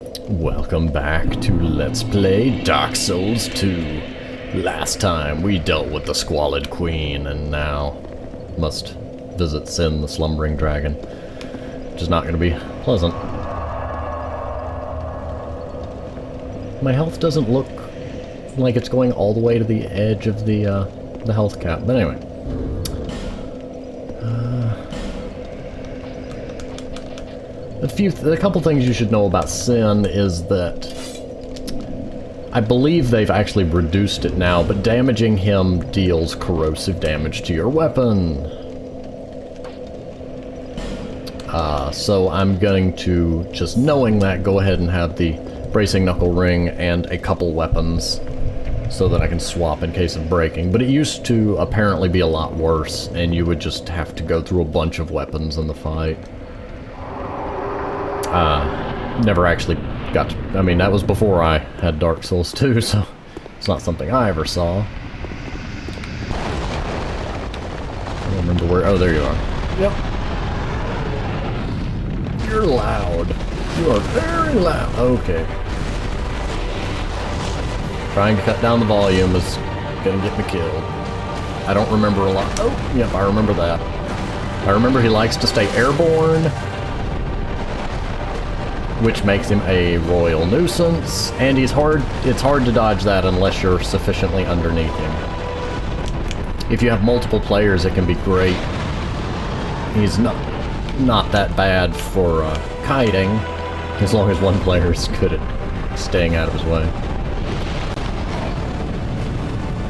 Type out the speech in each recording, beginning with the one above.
Welcome back to Let's Play Dark Souls 2. Last time we dealt with the Squalid Queen, and now must visit Sin, the Slumbering Dragon, which is not going to be pleasant. My health doesn't look like it's going all the way to the edge of the health cap, but anyway. A couple things you should know about Sin is that I believe they've actually reduced it now, but damaging him deals corrosive damage to your weapon. So I'm going to, just knowing that, go ahead and have the bracing knuckle ring and a couple weapons so that I can swap in case of breaking. But it used to apparently be a lot worse, and you would just have to go through a bunch of weapons in the fight. Never actually got to, I mean, that was before I had Dark Souls 2, so it's not something I ever saw. I don't remember where, oh, there you are. Yep. You're loud. You are very loud. Okay. Trying to cut down the volume is gonna get me killed. I don't remember a lot. Oh, yep, I remember that. I remember he likes to stay airborne, which makes him a royal nuisance, and it's hard to dodge that unless you're sufficiently underneath him. If you have multiple players, it can be great. He's not that bad for kiting, as long as one player is good at staying out of his way.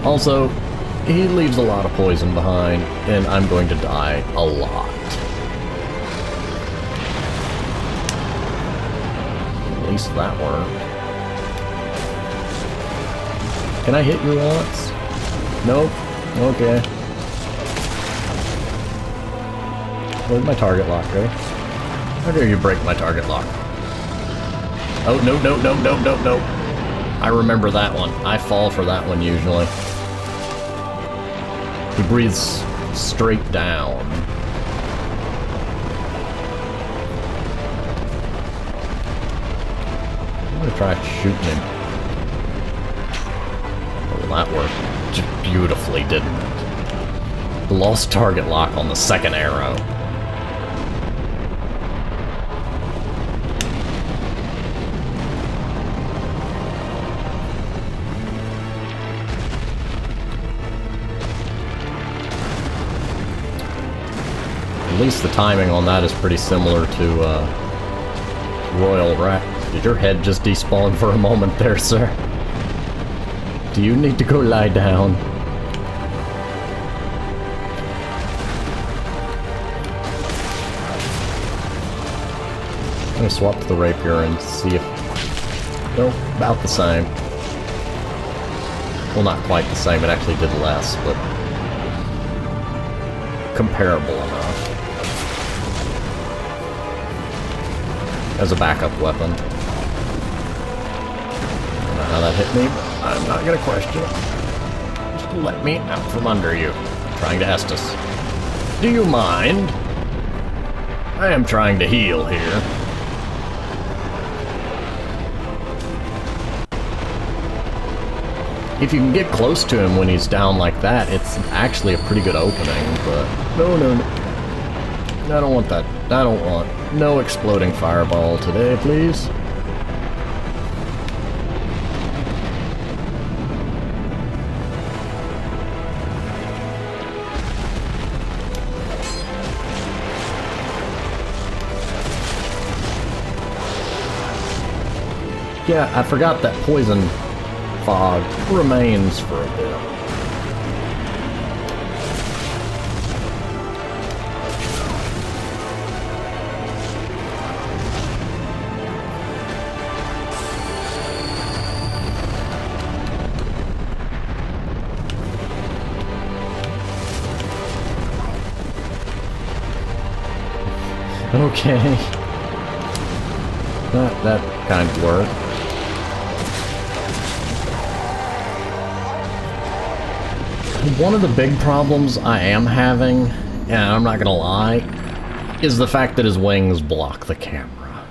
Also, he leaves a lot of poison behind, and I'm going to die a lot. At least that worked. Can I hit you once? Nope. Okay. Where'd my target lock go? How dare you break my target lock? Oh, no, no, no, no, no, no. I remember that one. I fall for that one usually. He breathes straight down. I'm gonna try shooting him. Oh, that worked just beautifully, didn't it? Lost target lock on the second arrow. At least the timing on that is pretty similar to Royal Rat. Did your head just despawn for a moment there, sir? Do you need to go lie down? I'm gonna swap to the rapier and see if... Nope, about the same. Well, not quite the same, it actually did less, but... comparable enough. As a backup weapon. I don't know how that hit me, but I'm not gonna question it. Just let me out from under you. I'm trying to Estus. Do you mind? I am trying to heal here. If you can get close to him when he's down like that, it's actually a pretty good opening, but... No, no, no. I don't want that. I don't want no exploding fireball today, please. Yeah, I forgot that poison fog remains for a bit. Okay. That kind of worked. One of the big problems I am having, and I'm not gonna lie, is the fact that his wings block the camera.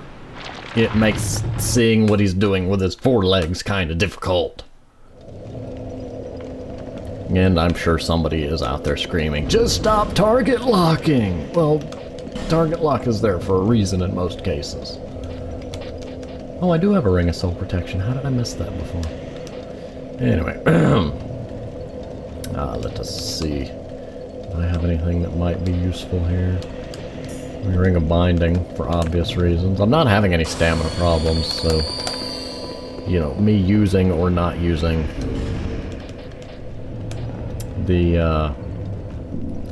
it makes seeing what he's doing with his forelegs kind of difficult. And I'm sure somebody is out there screaming, "Just stop target locking!" Well, target lock is there for a reason in most cases. Oh, I do have a ring of soul protection. How did I miss that before? Anyway. Let us see. Do I have anything that might be useful here? Ring of binding, for obvious reasons. I'm not having any stamina problems, so... You know, me using or not using... the,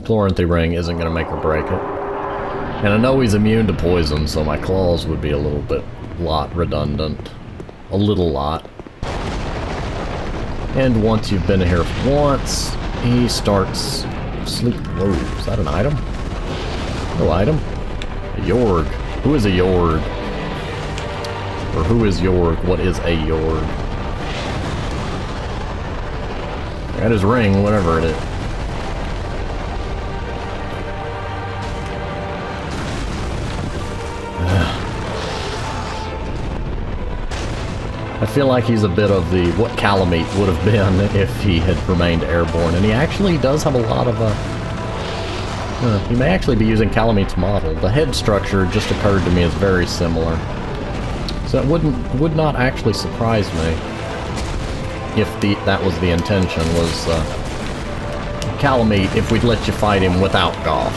Chloranthy ring isn't going to make or break it. And I know he's immune to poison, so my claws would be a little bit... redundant. A little lot. And once you've been here once, he starts sleep. Whoa, is that an item? No item? A Yorg. Who is a Yorg? Or who is Yorg? What is a Yorg? Got his ring, whatever it is. I feel like he's a bit of the what Calamite would have been if he had remained airborne, and he actually does have a lot of he may actually be using Calamite's model. The head structure just occurred to me as very similar, so it would not actually surprise me if that was the intention, was Calamite, if we'd let you fight him without Goff.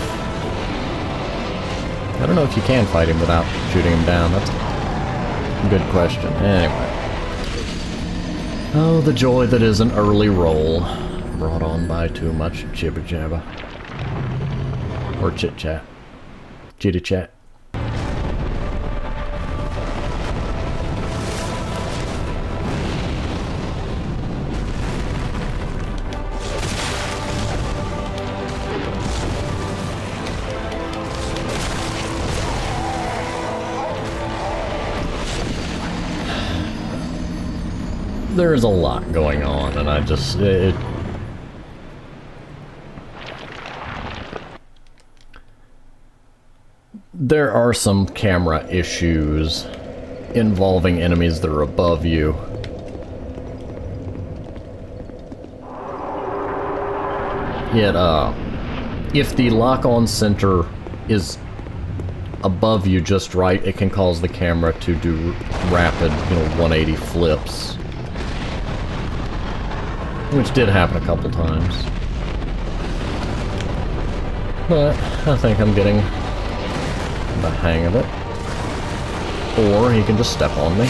I don't know if you can fight him without shooting him down. That's a good question. Anyway. Oh, the joy that is an early roll, brought on by too much jibber-jabber. Or chit-chat. Chitty-chat. There's a lot going on, and I just... There are some camera issues involving enemies that are above you. Yet, if the lock-on center is above you just right, it can cause the camera to do rapid, 180 flips. Which did happen a couple times. But I think I'm getting the hang of it. Or he can just step on me.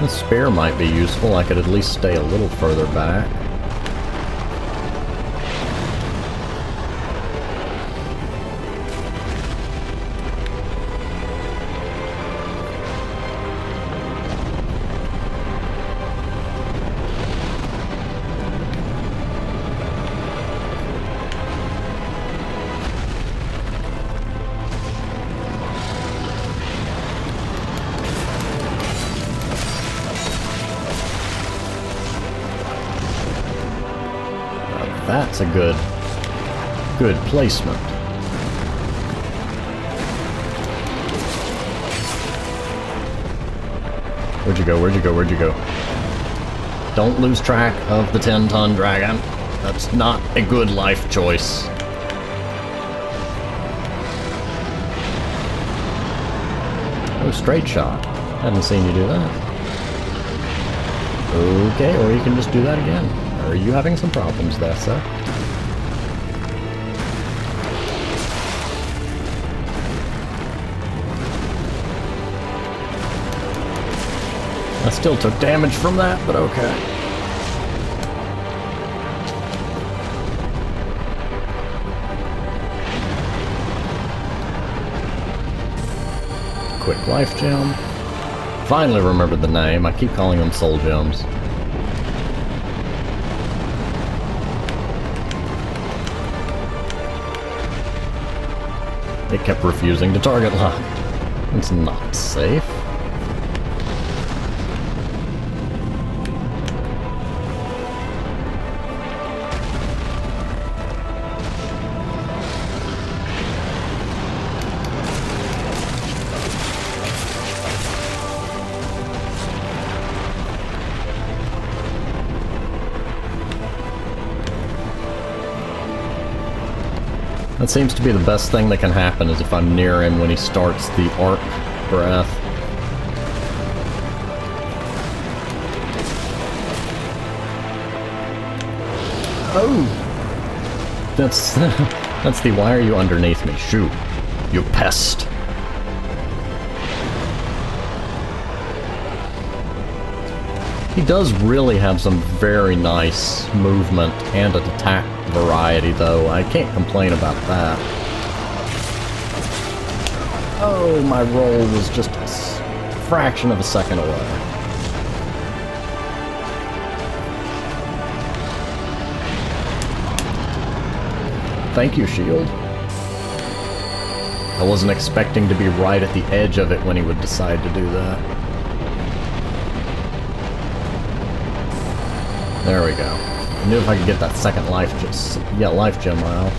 The spare might be useful. I could at least stay a little further back. That's a good placement. Where'd you go? Where'd you go? Where'd you go? Don't lose track of the 10-ton dragon. That's not a good life choice. Oh, straight shot. Hadn't seen you do that. Okay, or you can just do that again. Are you having some problems there, sir? I still took damage from that, but okay. Quick life gem. Finally remembered the name. I keep calling them soul gems. It kept refusing to target lock. It's not safe. That seems to be the best thing that can happen, is if I'm near him when he starts the arc breath. Oh! That's that's the why are you underneath me? Shoot. You pest. He does really have some very nice movement and an attack variety, though. I can't complain about that. Oh, my roll was just a fraction of a second away. Thank you, shield. I wasn't expecting to be right at the edge of it when he would decide to do that. There we go. I knew if I could get that second life gem out.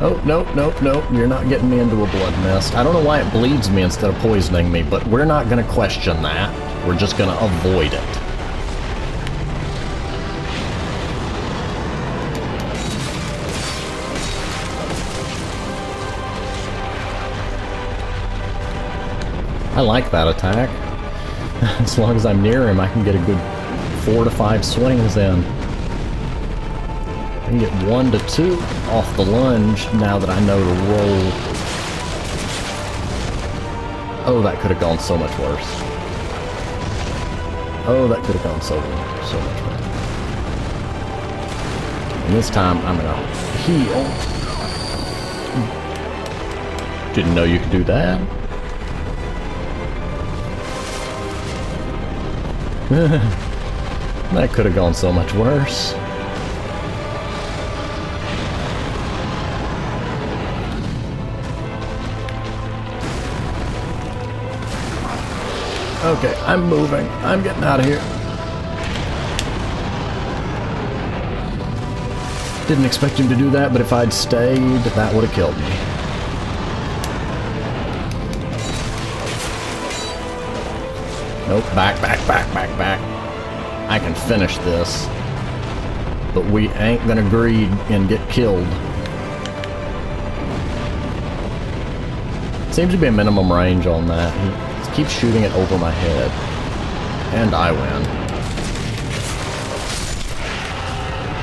Oh, nope, nope, nope. You're not getting me into a blood mist. I don't know why it bleeds me instead of poisoning me, but we're not going to question that. We're just going to avoid it. I like that attack. As long as I'm near him, I can get a good 4 to 5 swings in. I can get 1 to 2 off the lunge now that I know to roll. Oh, that could have gone so much worse. Oh, that could have gone so much worse. And this time, I'm gonna heal. Didn't know you could do that. That could have gone so much worse. Okay, I'm moving. I'm getting out of here. Didn't expect him to do that, but if I'd stayed, that would have killed me. Nope, back. I can finish this. But we ain't gonna greed and get killed. Seems to be a minimum range on that. He keeps shooting it over my head. And I win.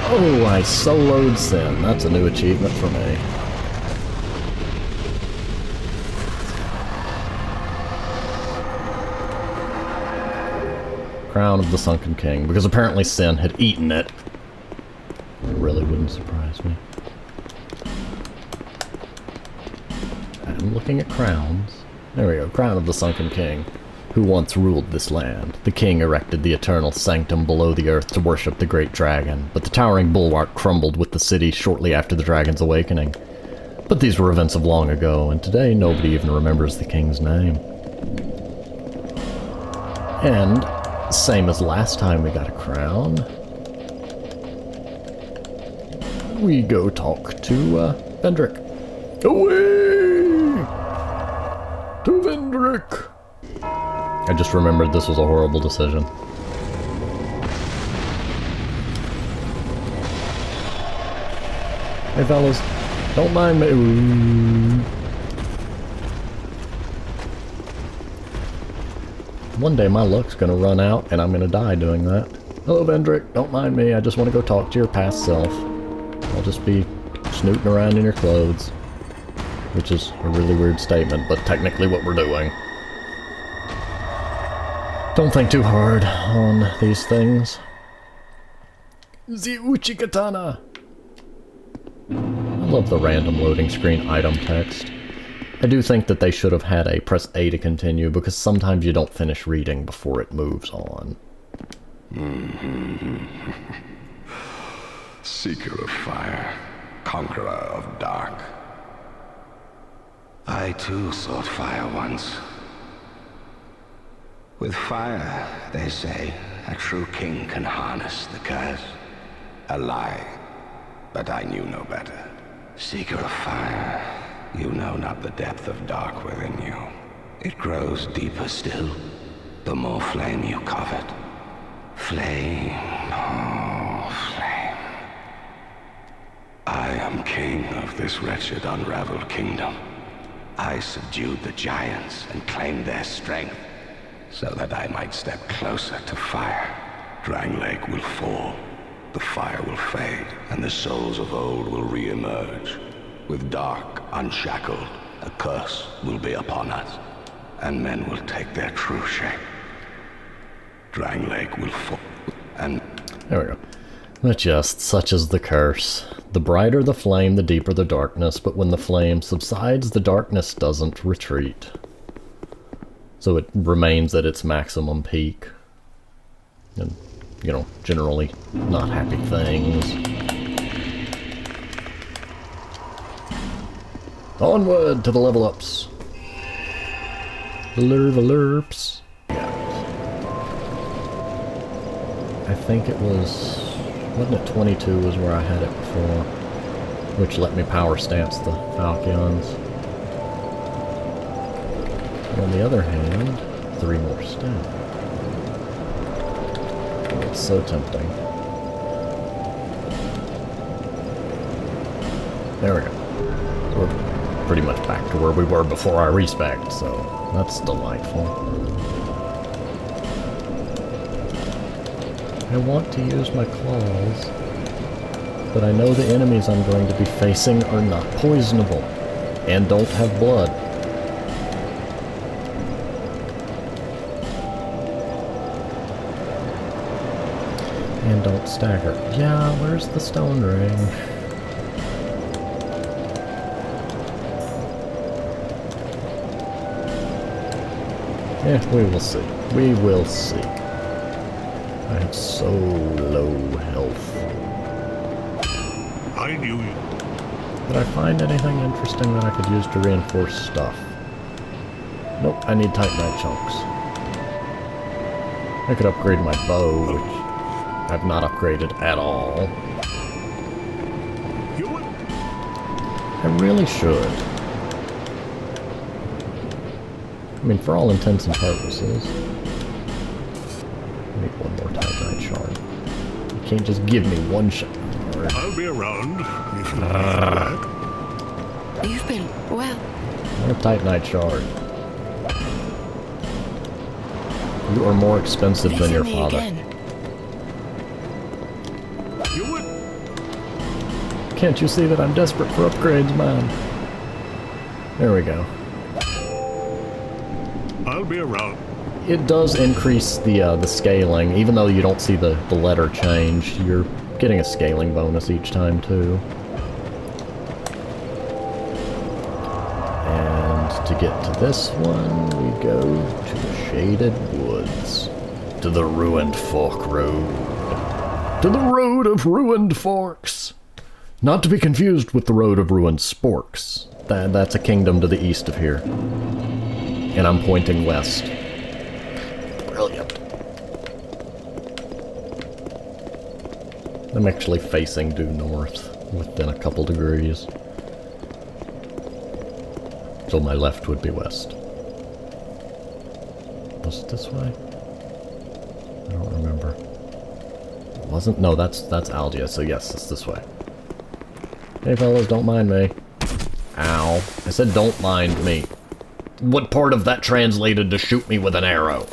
Oh, I soloed Sin. That's a new achievement for me. Crown of the Sunken King, because apparently Sin had eaten it. It really wouldn't surprise me. I'm looking at crowns. There we go, Crown of the Sunken King, who once ruled this land. The king erected the eternal sanctum below the earth to worship the great dragon, but the towering bulwark crumbled with the city shortly after the dragon's awakening. But these were events of long ago, and today nobody even remembers the king's name. And same as last time we got a crown, we go talk to Vendrick. Away! To Vendrick! I just remembered this was a horrible decision. Hey fellas, don't mind me. Ooh. One day my luck's gonna run out and I'm gonna die doing that. Hello Vendrick, don't mind me, I just want to go talk to your past self. I'll just be snooting around in your clothes. Which is a really weird statement, but technically what we're doing. Don't think too hard on these things. The Uchikatana! I love the random loading screen item text. I do think that they should have had a press A to continue, because sometimes you don't finish reading before it moves on. Seeker of fire, conqueror of dark. I too sought fire once. With fire, they say, a true king can harness the curse. A lie, but I knew no better. Seeker of fire, you know not the depth of dark within you. It grows deeper still, the more flame you covet. Flame, oh, flame. I am king of this wretched, unraveled kingdom. I subdued the giants and claimed their strength, so that I might step closer to fire. Drang Lake will fall, the fire will fade, and the souls of old will re-emerge. With dark, unshackled, a curse will be upon us, and men will take their true shape. Drang Lake will fall, and... There we go. But just such is the curse. The brighter the flame, the deeper the darkness, but when the flame subsides, the darkness doesn't retreat. So it remains at its maximum peak. And, you know, generally not happy things. Onward to the level ups. Lerps. Yeah. I think it was... Wasn't it 22 was where I had it before, which let me power stance the Falcons. On the other hand, 3 more stamina. It's so tempting. There we go. We're pretty much back to where we were before I respec'd, so that's delightful. I want to use my claws, but I know the enemies I'm going to be facing are not poisonable, and don't have blood. And don't stagger. Yeah, where's the stone ring? Yeah, we will see. We will see. I have so low health. I knew you. Did I find anything interesting that I could use to reinforce stuff? Nope, I need Titanite chunks. I could upgrade my bow, which I've not upgraded at all. I really should. I mean, for all intents and purposes. I need one more Titanite shard. You can't just give me one shard. I'll be around if you need that. You've been well. What a Titanite shard. You are more expensive than your father. You would. Can't you see that I'm desperate for upgrades, man? There we go. I'll be around. It does increase the scaling, even though you don't see the letter change. You're getting a scaling bonus each time, too. And to get to this one, we go to the Shaded Woods. To the Ruined Fork Road. To the Road of Ruined Forks! Not to be confused with the Road of Ruined Sporks. That's a kingdom to the east of here. And I'm pointing west. Brilliant. I'm actually facing due north, within a couple degrees. So my left would be west. Was it this way? I don't remember. It wasn't? No, that's Aldia, so yes, it's this way. Hey fellas, don't mind me. Ow. I said don't mind me. What part of that translated to shoot me with an arrow?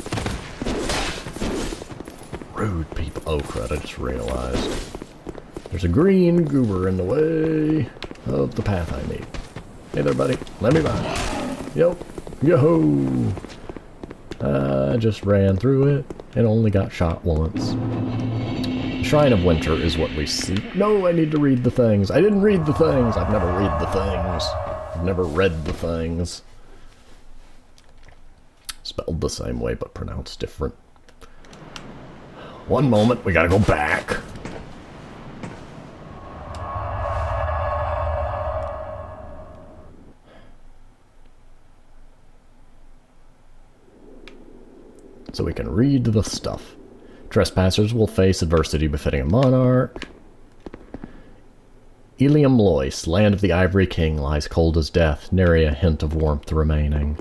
Rude people. Oh crud, I just realized. There's a green goober in the way of the path I need. Hey there, buddy. Let me by. Yep. Yo-ho! I just ran through it and only got shot once. Shrine of Winter is what we see. No, I need to read the things. I didn't read the things. I've never read the things. I've never read the things. Spelled the same way, but pronounced different. One moment, we gotta go back. So we can read the stuff. Trespassers will face adversity befitting a monarch. Ilium Lois, land of the Ivory King, lies cold as death, nary a hint of warmth remaining.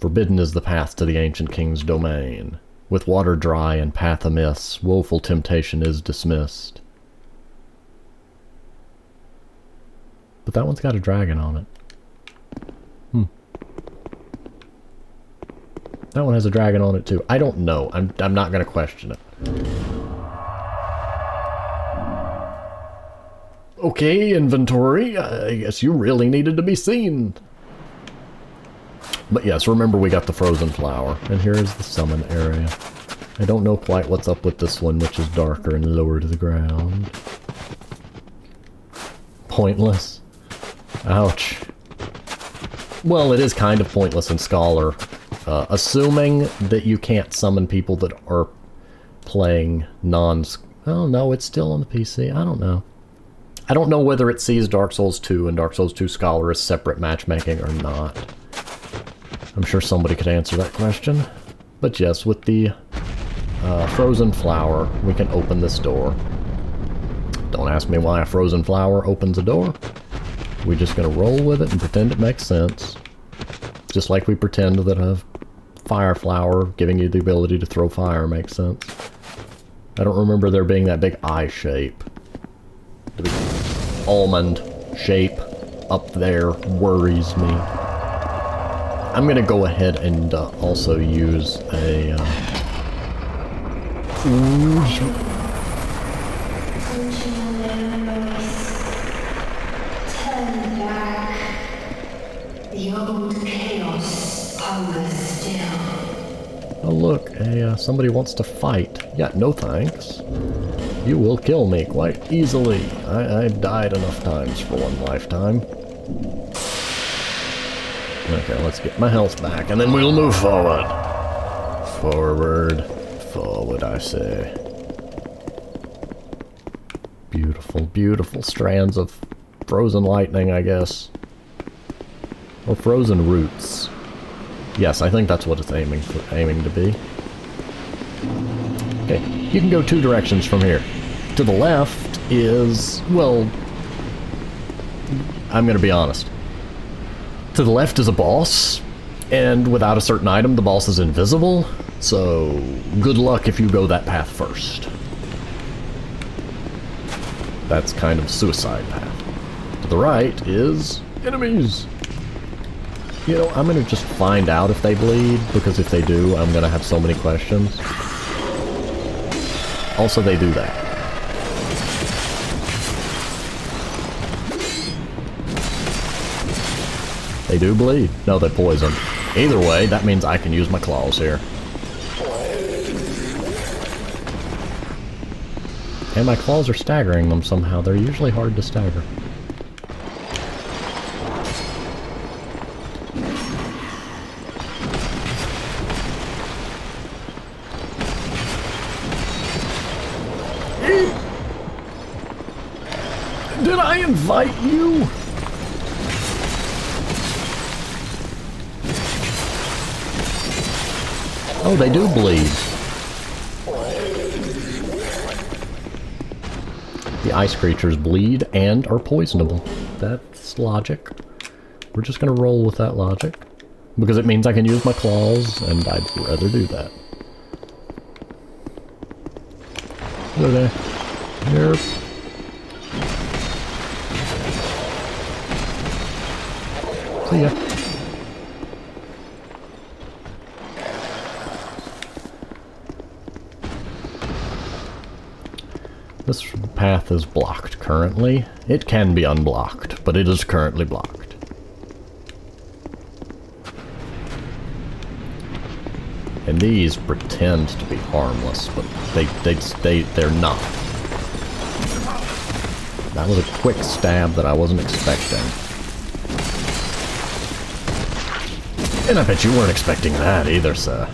Forbidden is the path to the ancient king's domain. With water dry and path amiss, woeful temptation is dismissed. But that one's got a dragon on it. That one has a dragon on it too. I don't know. I'm not gonna question it. Okay, inventory. I guess you really needed to be seen. But yes, remember we got the frozen flower. And here is the summon area. I don't know quite what's up with this one, which is darker and lower to the ground. Pointless. Ouch. Well, it is kind of pointless in Scholar. Assuming that you can't summon people that are playing oh no, it's still on the PC. I don't know. I don't know whether it sees Dark Souls 2 and Dark Souls 2 Scholar as separate matchmaking or not. I'm sure somebody could answer that question. But yes, with the frozen flower, we can open this door. Don't ask me why a frozen flower opens a door. We're just gonna roll with it and pretend it makes sense. Just like we pretend that a fire flower giving you the ability to throw fire makes sense. I don't remember there being that big eye shape. The big almond shape up there worries me. I'm gonna go ahead and also use a... Oh look, somebody wants to fight. Yeah, no thanks. You will kill me quite easily. I've died enough times for one lifetime. Okay, let's get my health back, and then we'll move forward. Forward, I say. Beautiful, beautiful strands of frozen lightning, I guess. Or frozen roots. Yes, I think that's what it's aiming to be. Okay, you can go two directions from here. To the left is, well, I'm gonna be honest. To the left is a boss, and without a certain item, the boss is invisible, so good luck if you go that path first. That's kind of a suicide path. To the right is enemies. You know, I'm gonna just find out if they bleed, because if they do, I'm gonna have so many questions. Also, they do that. They do bleed. No, they poison. Either way, that means I can use my claws here. And my claws are staggering them somehow. They're usually hard to stagger. Did I invite you? Oh, they do bleed. The ice creatures bleed and are poisonable. That's logic. We're just gonna roll with that logic. Because it means I can use my claws, and I'd rather do that. Hello there. Here. See ya. This path is blocked currently. It can be unblocked, but it is currently blocked. And these pretend to be harmless, but they're not. That was a quick stab that I wasn't expecting. And I bet you weren't expecting that either, sir.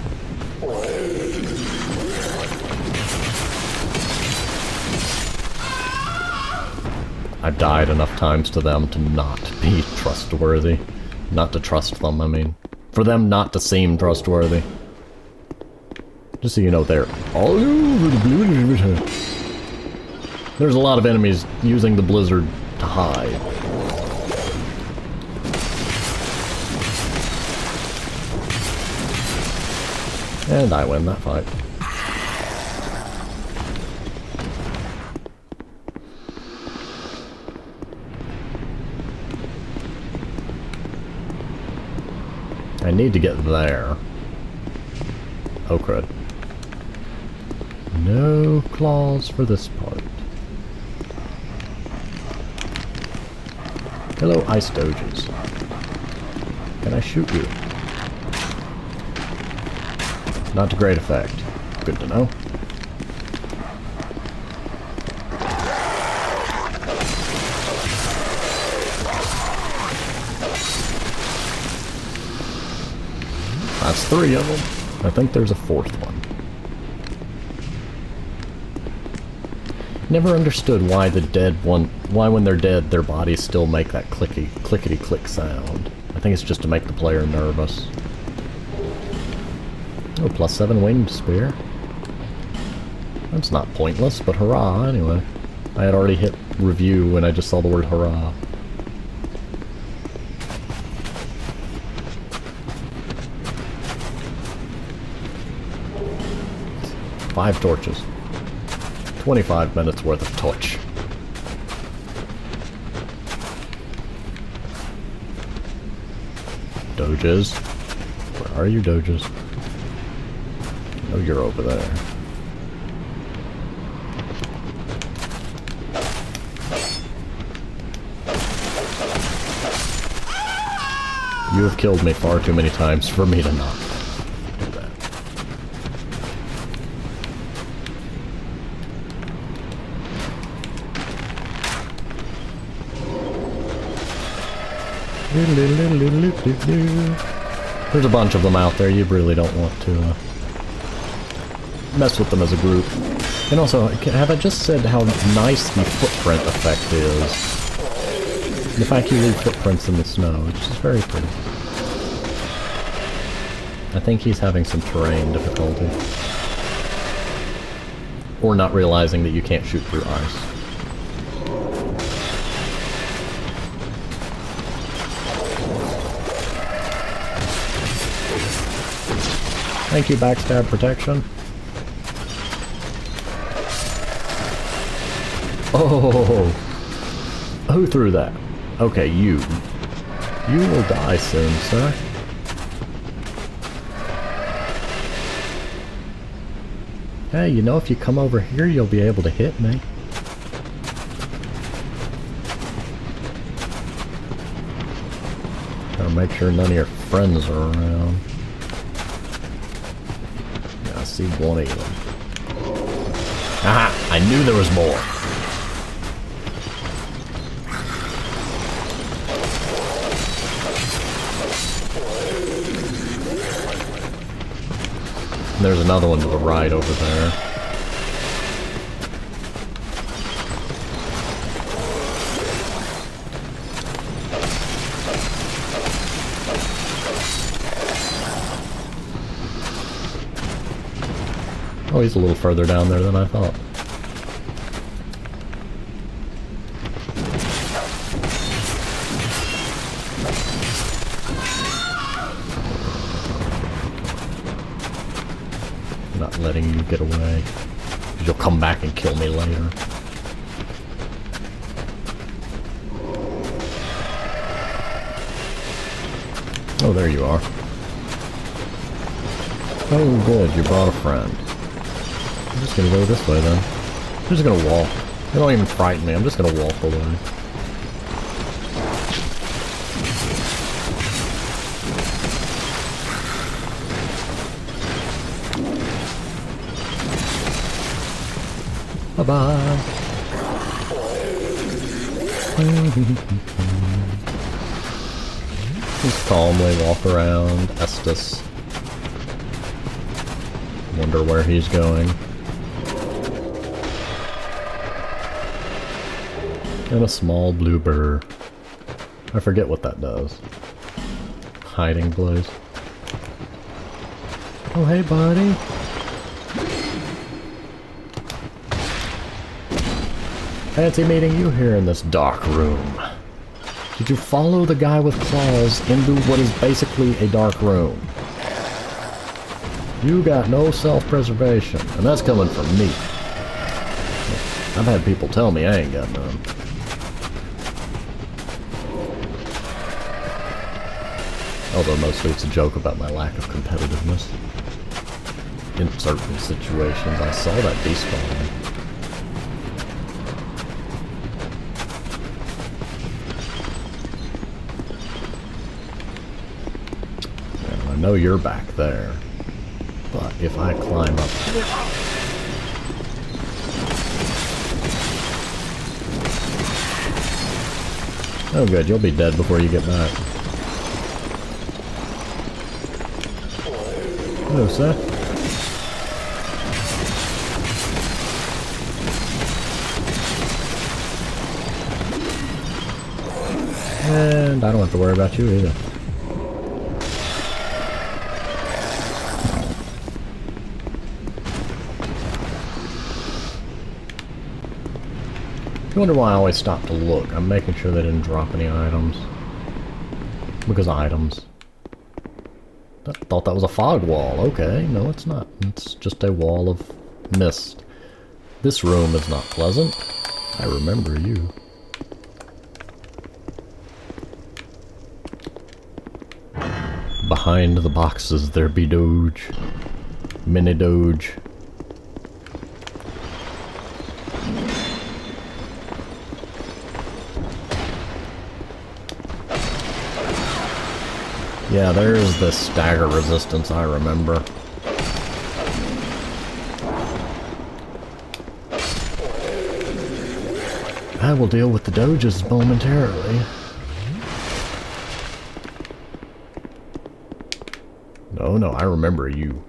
I've died enough times to them to not be trustworthy. Not to trust them, I mean. For them not to seem trustworthy. Just so you know, they're all over the blizzard. There's a lot of enemies using the blizzard to hide. And I win that fight. I need to get there. Oh crud. No claws for this part. Hello, ice doges. Can I shoot you? Not to great effect. Good to know. That's 3 of them. I think there's a 4th one. Never understood why the dead one, why when they're dead their bodies still make that clickety click sound. I think it's just to make the player nervous. Oh, +7 winged spear. That's not pointless, but hurrah anyway. I had already hit review when I just saw the word hurrah. Five torches. 25 minutes worth of torch. Doges. Where are you, Doges? Oh, you're over there. You have killed me far too many times for me to not do that. There's a bunch of them out there. You really don't want to mess with them as a group. And also, have I just said how nice the footprint effect is? The fact you leave footprints in the snow, it's just very pretty. I think he's having some terrain difficulty. Or not realizing that you can't shoot through ice. Thank you, backstab protection. Oh! Who threw that? Okay, you. You will die soon, sir. Hey, you know, if you come over here, you'll be able to hit me. Gotta make sure none of your friends are around. Yeah, I see one of them. Aha! I knew there was more. There's another one to the right over there. Oh, he's a little further down there than I thought. Not letting you get away. You'll come back and kill me later. Oh, there you are. Oh, good, you brought a friend. I'm just gonna go this way then. I'm just gonna walk. They don't even frighten me, I'm just gonna walk away. Bye-bye. Just calmly walk around Estus. Wonder where he's going. And a small blue bird. I forget what that does. Hiding place. Oh, hey, buddy. Fancy meeting you here in this dark room. Did you follow the guy with claws into what is basically a dark room? You got no self-preservation, and that's coming from me. I've had people tell me I ain't got none. Although mostly it's a joke about my lack of competitiveness. In certain situations, I saw that despawn. I know you're back there, but if I climb up... Oh good, you'll be dead before you get back. Hello, sir. And I don't have to worry about you either. You wonder why I always stop to look. I'm making sure they didn't drop any items. Because items. I thought that was a fog wall. Okay, no it's not. It's just a wall of mist. This room is not pleasant. I remember you. Behind the boxes there be Doge. Mini Doge. Yeah, there's the stagger resistance I remember. I will deal with the Doges momentarily. No, I remember you.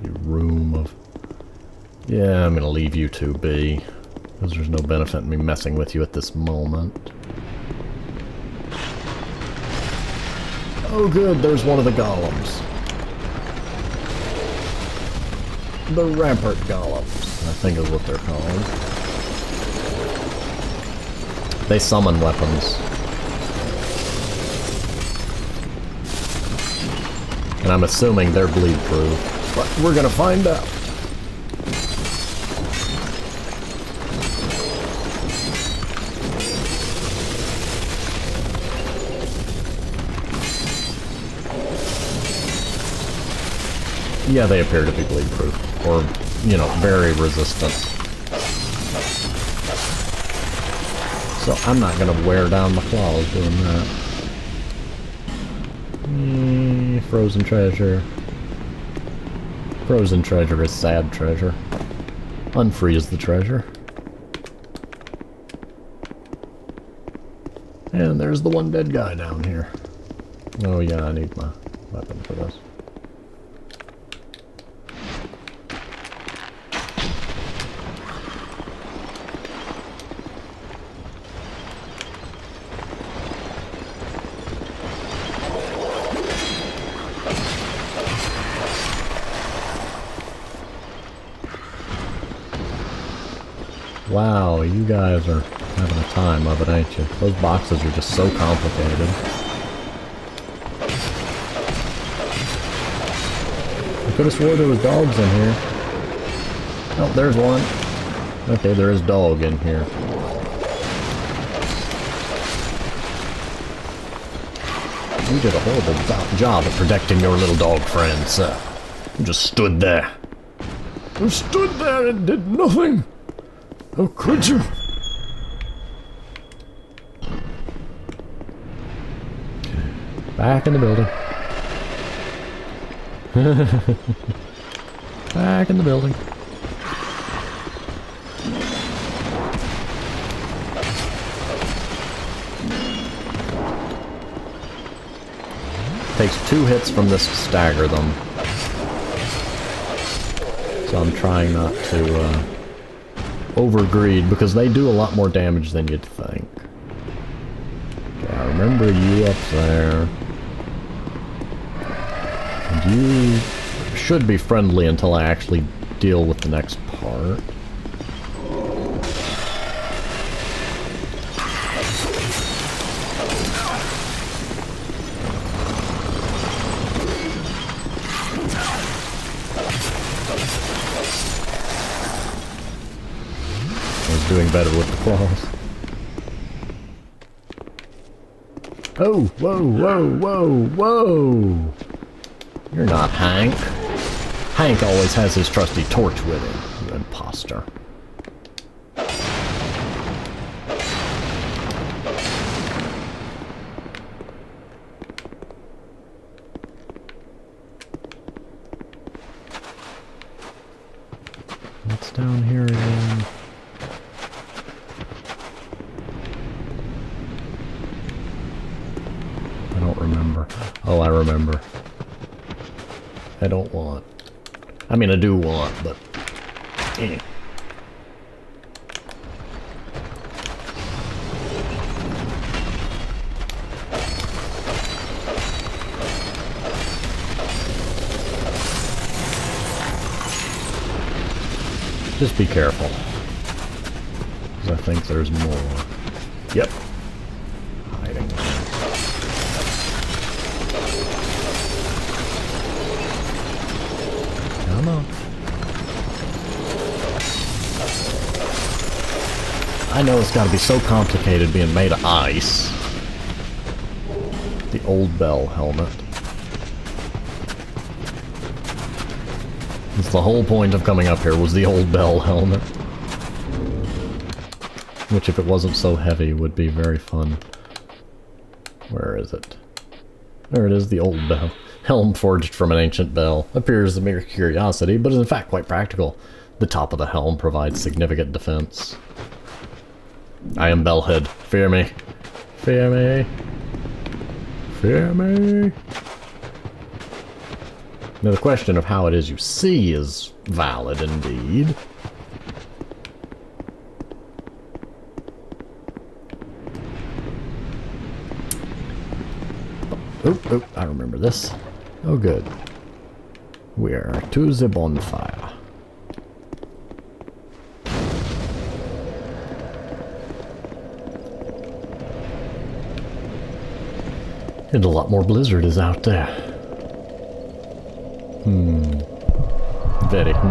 You room of... Yeah, I'm gonna leave you two be. Because there's no benefit in me messing with you at this moment. Oh good, there's one of the golems. The rampart golems, I think is what they're called. They summon weapons. And I'm assuming they're bleed proof. But we're gonna find out. Yeah, they appear to be bleed proof. Or, you know, very resistant. So I'm not gonna wear down my claws doing that. Frozen treasure. Frozen treasure is sad treasure. Unfreeze the treasure. And there's the one dead guy down here. Oh yeah, I need my weapon for this. Wow, you guys are having a time of it, ain't you? Those boxes are just so complicated. I could have swore there was dogs in here. Oh, there's one. Okay, there is dog in here. You did a horrible job of protecting your little dog friend, sir. You just stood there. You stood there and did nothing. How could you? Back in the building. Back in the building. Takes 2 hits from this to stagger them. So I'm trying not to overgreed, because they do a lot more damage than you'd think. Okay, I remember you up there. And you should be friendly until I actually deal with the next part. Doing better with the claws. Oh, whoa, whoa, whoa, whoa! You're not Hank. Hank always has his trusty torch with him, you imposter. What's down here again? Oh, I remember. I don't want. I mean, I do want, but... Eh. Just be careful. Because I think there's more. Yep. Hiding. Come on. I know it's gotta be so complicated being made of ice. The old bell helmet. That's the whole point of coming up here, was the old bell helmet. Which, if it wasn't so heavy, would be very fun. Where is it? There it is, the old bell. Helm forged from an ancient bell. Appears a mere curiosity, but is in fact quite practical. The top of the helm provides significant defense. I am Bellhead. Fear me. Fear me. Fear me. Now the question of how it is you see is valid indeed. Oh, I remember this. Oh, good. We're to the bonfire. And a lot more blizzard is out there. Very indeed.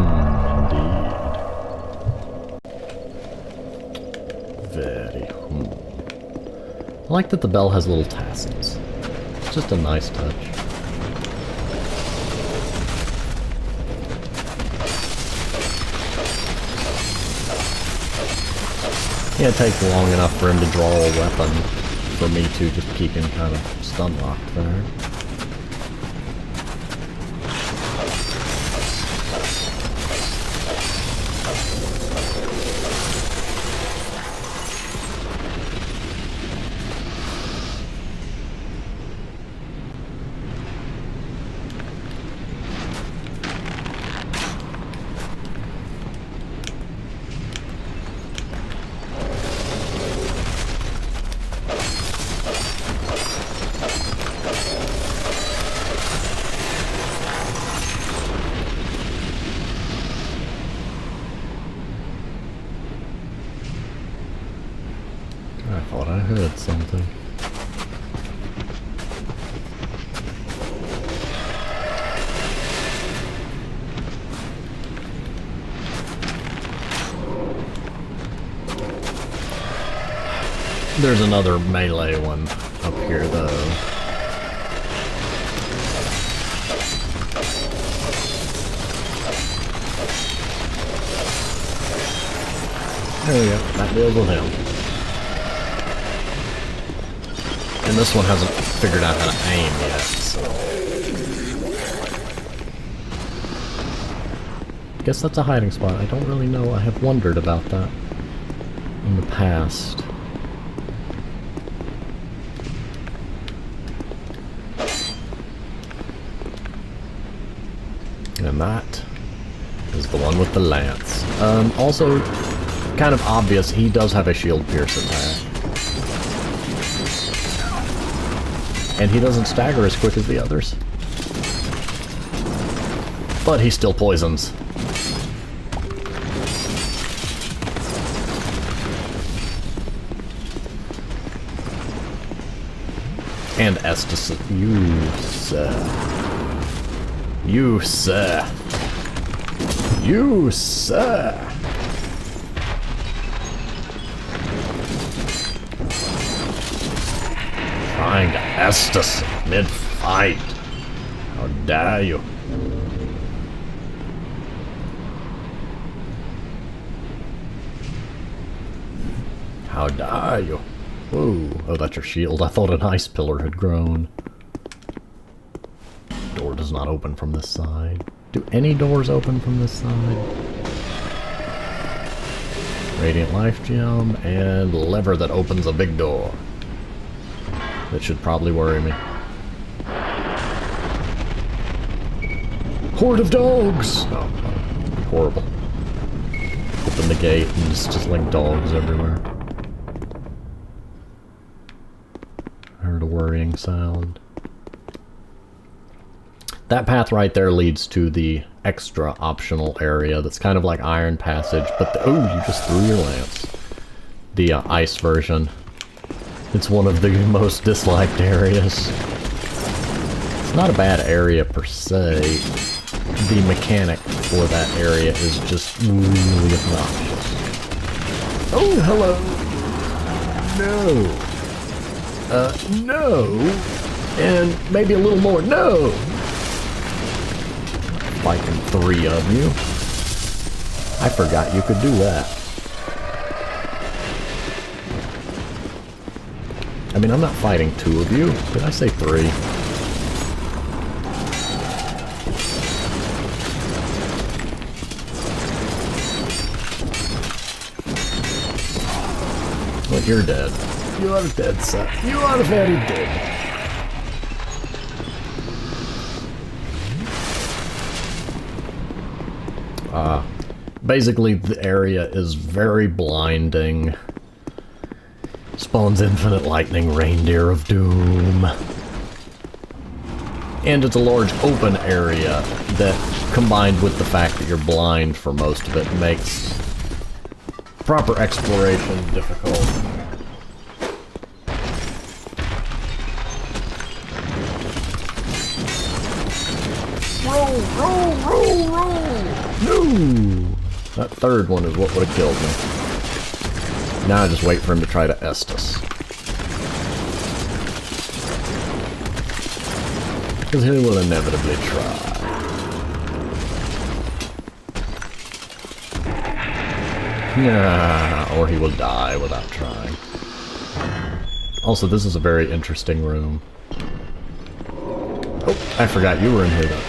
Very I like that the bell has little tassels. It's just a nice touch. Yeah, it takes long enough for him to draw a weapon for me to just keep him kind of stun locked there. I thought I heard something. There's another melee one up here, though. There we go. That deals with him. And this one hasn't figured out how to aim yet, so... Guess that's a hiding spot. I don't really know. I have wondered about that in the past. And that is the one with the lance. Also, kind of obvious, he does have a shield pierce attack. And he doesn't stagger as quick as the others. But he still poisons. And Estus, you sir. You sir. You sir. Trying to Estus mid-fight. How dare you? How dare you? Whoa. Oh, that's your shield. I thought an ice pillar had grown. Door does not open from this side. Do any doors open from this side? Radiant life gem and lever that opens a big door. That should probably worry me. Horde of dogs! Oh, horrible. Open the gate and it's just like dogs everywhere. I heard a worrying sound. That path right there leads to the extra optional area that's kind of like Iron Passage, but oh, you just threw your lance. The ice version. It's one of the most disliked areas. It's not a bad area per se. The mechanic for that area is just really obnoxious. Oh, hello! No. No. And maybe a little more. No! Fighting 3 of you. I forgot you could do that. I mean, I'm not fighting 2 of you. Did I say 3? Well, you're dead. You are dead, sir. You are very dead. Basically, the area is very blinding. Spawns infinite lightning, reindeer of doom. And it's a large open area that, combined with the fact that you're blind for most of it, makes proper exploration difficult. Roll, roll, roll, roll! No! That third one is what would have killed me. Now I just wait for him to try to Estus. Because he will inevitably try. Nah, or he will die without trying. Also, this is a very interesting room. Oh, I forgot you were in here though.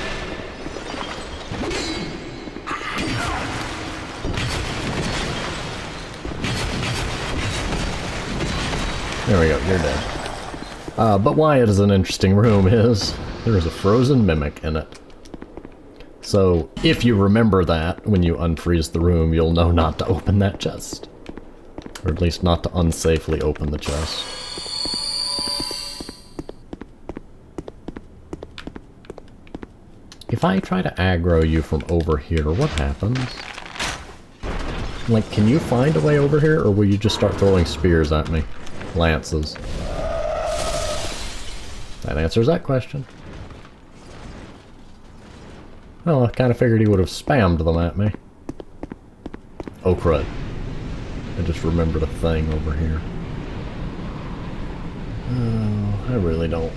There we go, you're dead. But why it is an interesting room is there is a frozen mimic in it. So, if you remember that when you unfreeze the room, you'll know not to open that chest. Or at least not to unsafely open the chest. If I try to aggro you from over here, what happens? Like, can you find a way over here, or will you just start throwing spears at me? Lances. That answers that question. Well, I kind of figured he would have spammed them at me. Oh crud. I just remembered a thing over here. Oh, I really don't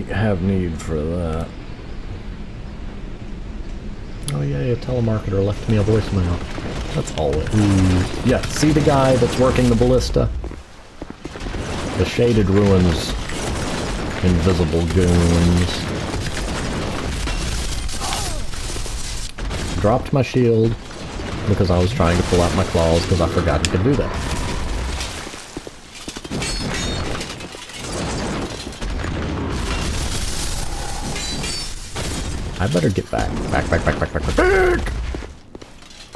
have need for that. Oh yeah, a telemarketer left me a voicemail. That's all it is. Yeah, see the guy that's working the ballista? The shaded ruins. Invisible goons. Dropped my shield because I was trying to pull out my claws because I forgot you could do that. I better get back. Back!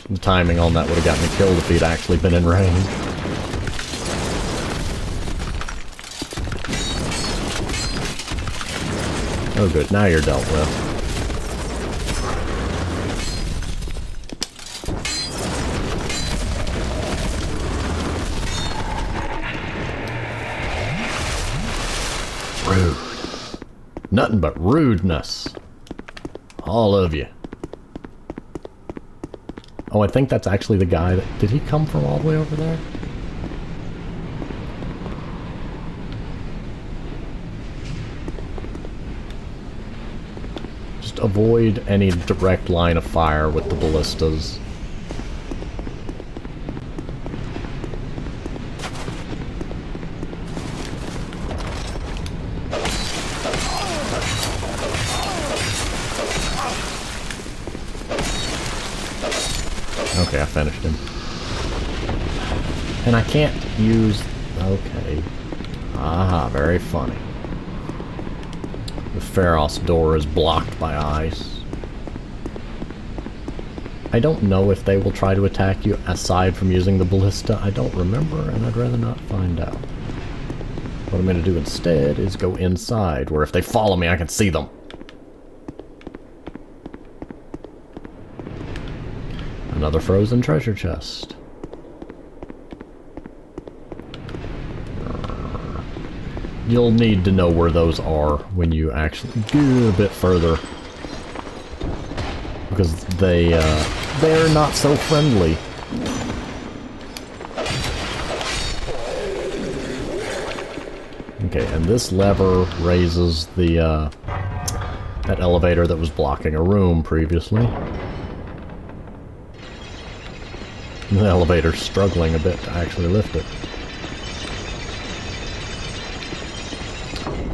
The timing on that would have gotten me killed if he'd actually been in range. Oh good, now you're dealt with. Rude. Nothing but rudeness. All of you. Oh, I think that's actually the guy that... Did he come from all the way over there? Just avoid any direct line of fire with the ballistas. Okay, I finished him. And I can't use... Okay. Aha, very funny. The Pharos door is blocked by ice. I don't know if they will try to attack you aside from using the ballista. I don't remember, and I'd rather not find out. What I'm going to do instead is go inside, where if they follow me, I can see them. Another frozen treasure chest. You'll need to know where those are when you actually go a bit further. Because they're not so friendly. Okay, and this lever raises the, that elevator that was blocking a room previously. The elevator's struggling a bit to actually lift it.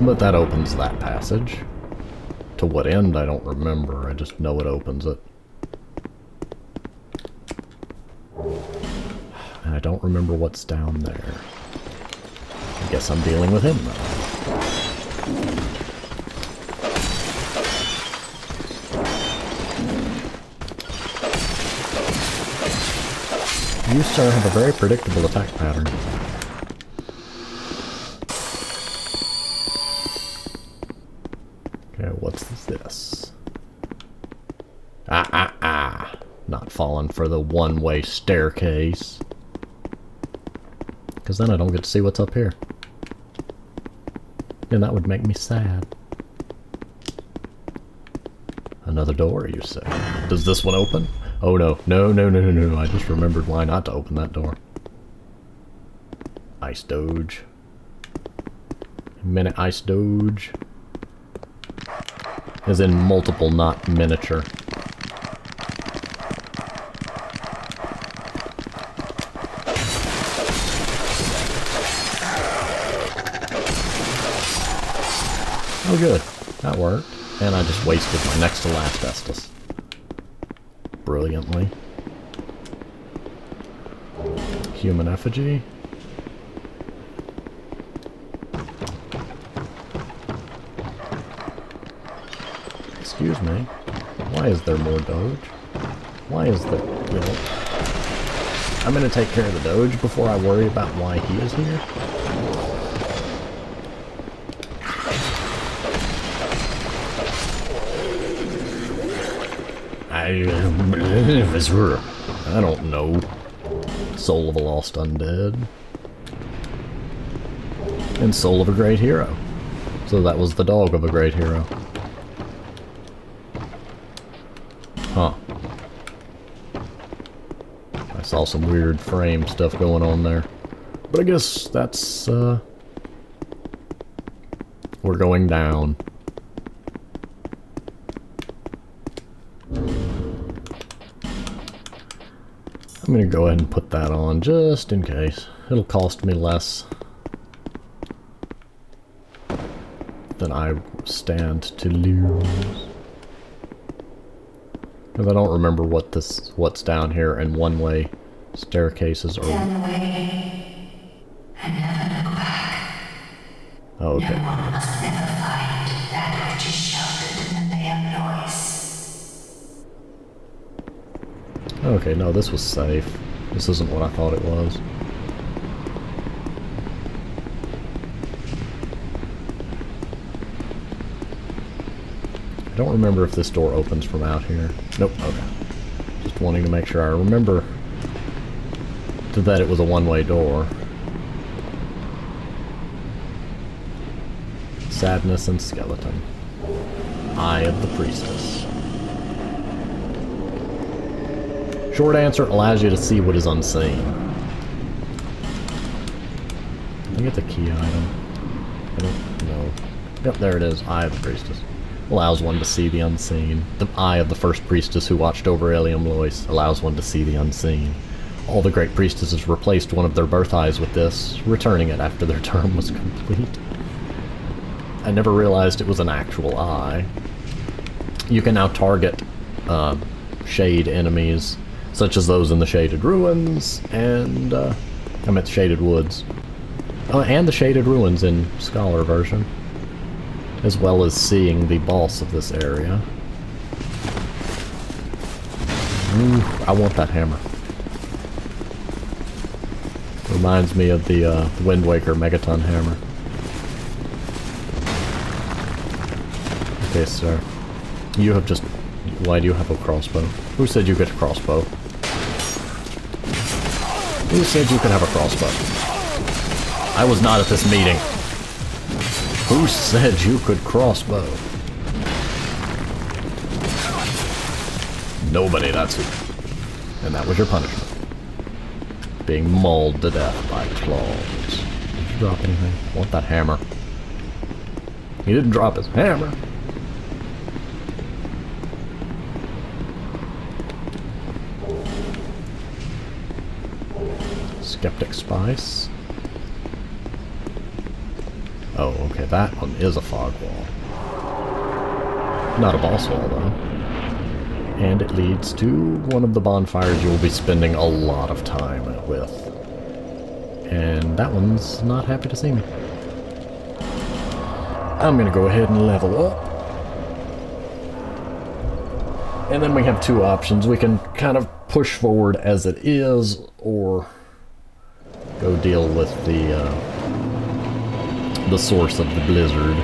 But that opens that passage. To what end, I don't remember. I just know it opens it. And I don't remember what's down there. I guess I'm dealing with him, though. You, sir, have a very predictable attack pattern. Okay, what's this? Not falling for the one-way staircase. Because then I don't get to see what's up here. And that would make me sad. Another door, you say? Does this one open? Oh no, no. I just remembered why not to open that door. Ice Doge. Minute Ice Doge. As in multiple, not miniature. Oh good, that worked. And I just wasted my next to last Estus. Brilliantly. Human effigy. Excuse me. Why is there more Doge? Why is there... You know, I'm gonna take care of the Doge before I worry about why he is here. I don't know. Soul of a lost undead. And soul of a great hero. So that was the dog of a great hero. Huh. I saw some weird frame stuff going on there. But I guess that's, we're going down. I'm gonna go ahead and put that on just in case. It'll cost me less than I stand to lose. Because I don't remember what's down here, and one-way staircases are... Turn away and never look back. Oh, okay. No one must ever find that which is sheltered in the pale noise. Okay, no, this was safe. This isn't what I thought it was. I don't remember if this door opens from out here. Nope, okay. Just wanting to make sure I remember that it was a one-way door. Sadness and skeleton. Eye of the priestess. Short answer allows you to see what is unseen. I think it's a key item. I don't know. Yep, there it is. Eye of the priestess. Allows one to see the unseen. The eye of the first priestess who watched over Eliam Lois allows one to see the unseen. All the great priestesses replaced one of their birth eyes with this, returning it after their term was complete. I never realized it was an actual eye. You can now target shade enemies, such as those in the Shaded Ruins, and I meant Shaded Woods. And the Shaded Ruins in Scholar version, as well as seeing the boss of this area. Ooh, I want that hammer. Reminds me of the Wind Waker Megaton hammer. Okay, sir. You have just... Why do you have a crossbow? Who said you get a crossbow? Who said you could have a crossbow? I was not at this meeting. Who said you could crossbow? Nobody, that's who. And that was your punishment. Being mauled to death by claws. Did you drop anything? I want that hammer. He didn't drop his hammer. Skeptic Spice. Oh, okay, that one is a fog wall. Not a boss wall, though. And it leads to one of the bonfires you will be spending a lot of time with. And that one's not happy to see me. I'm gonna go ahead and level up. And then we have two options. We can kind of push forward as it is, or go deal with the source of the blizzard.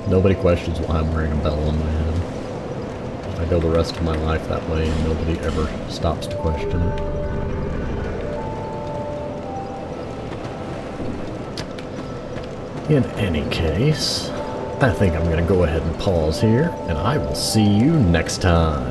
Nobody questions why I'm wearing a bell on my head. I go the rest of my life that way and nobody ever stops to question it. In any case, I think I'm going to go ahead and pause here, and I will see you next time.